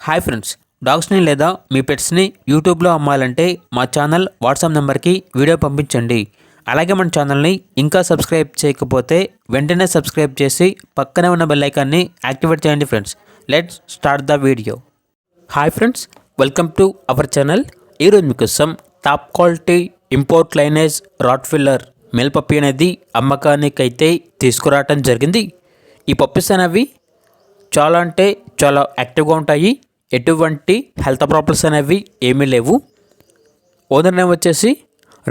Hi friends, డాగ్స్ని లేదా మీ పెట్స్ని యూట్యూబ్లో అమ్మాలంటే మా ఛానల్ వాట్సాప్ నెంబర్కి వీడియో పంపించండి. అలాగే మన ఛానల్ని ఇంకా సబ్స్క్రైబ్ చేయకపోతే వెంటనే సబ్స్క్రైబ్ చేసి పక్కనే ఉన్న బెల్ ఐకాన్ని యాక్టివేట్ చేయండి friends. Let's start the video. Hi friends, welcome to our channel. ఈరోజు మీకోసం top quality import lineage Rottweiler male puppy అనేది అమ్మకానికి అయితే తీసుకురావటం జరిగింది. ఈ పప్పీస్ అనేవి చాలా అంటే చాలా యాక్టివ్గా ఉంటాయి. ఎటువంటి హెల్త్ ప్రాబ్లమ్స్ అనేవి ఏమీ లేవు. ఓనర్ నేమ్ వచ్చేసి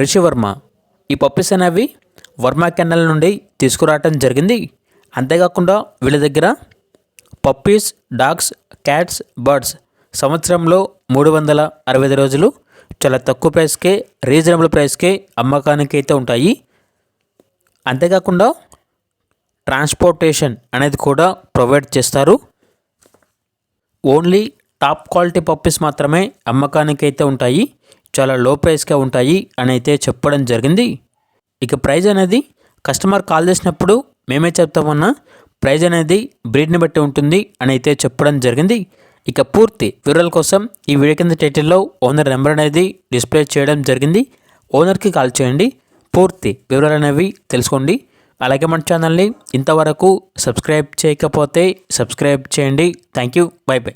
రిషి వర్మ. ఈ పప్పీస్ అనేవి వర్మ కెన్నల్ నుండి తీసుకురావటం జరిగింది. అంతేకాకుండా వీళ్ళ దగ్గర పప్పీస్, డాగ్స్, క్యాట్స్, బర్డ్స్ సంవత్సరంలో 365 రోజులు చాలా తక్కువ ప్రైస్కే, రీజనబుల్ ప్రైస్కే అమ్మకానికి అయితే ఉంటాయి. అంతేకాకుండా ట్రాన్స్పోర్టేషన్ అనేది కూడా ప్రొవైడ్ చేస్తారు. ఓన్లీ టాప్ క్వాలిటీ పప్పీస్ మాత్రమే అమ్మకానికి అయితే ఉంటాయి. చాలా లో ప్రైస్కే ఉంటాయి అని అయితే చెప్పడం జరిగింది. ఇక ప్రైజ్ అనేది కస్టమర్ కాల్ చేసినప్పుడు మేమే చెప్తామన్నా ప్రైజ్ అనేది బ్రీడ్ని బట్టి ఉంటుంది అని అయితే చెప్పడం జరిగింది. ఇక పూర్తి వివరాల కోసం ఈ వీడియో కింద టైటిల్లో ఓనర్ నెంబర్ అనేది డిస్ప్లే చేయడం జరిగింది. ఓనర్కి కాల్ చేయండి, పూర్తి వివరాలు అనేవి తెలుసుకోండి. అలాగే మన ఛానల్ని ఇంతవరకు సబ్స్క్రైబ్ చేయకపోతే సబ్స్క్రైబ్ చేయండి. Thank you, by by.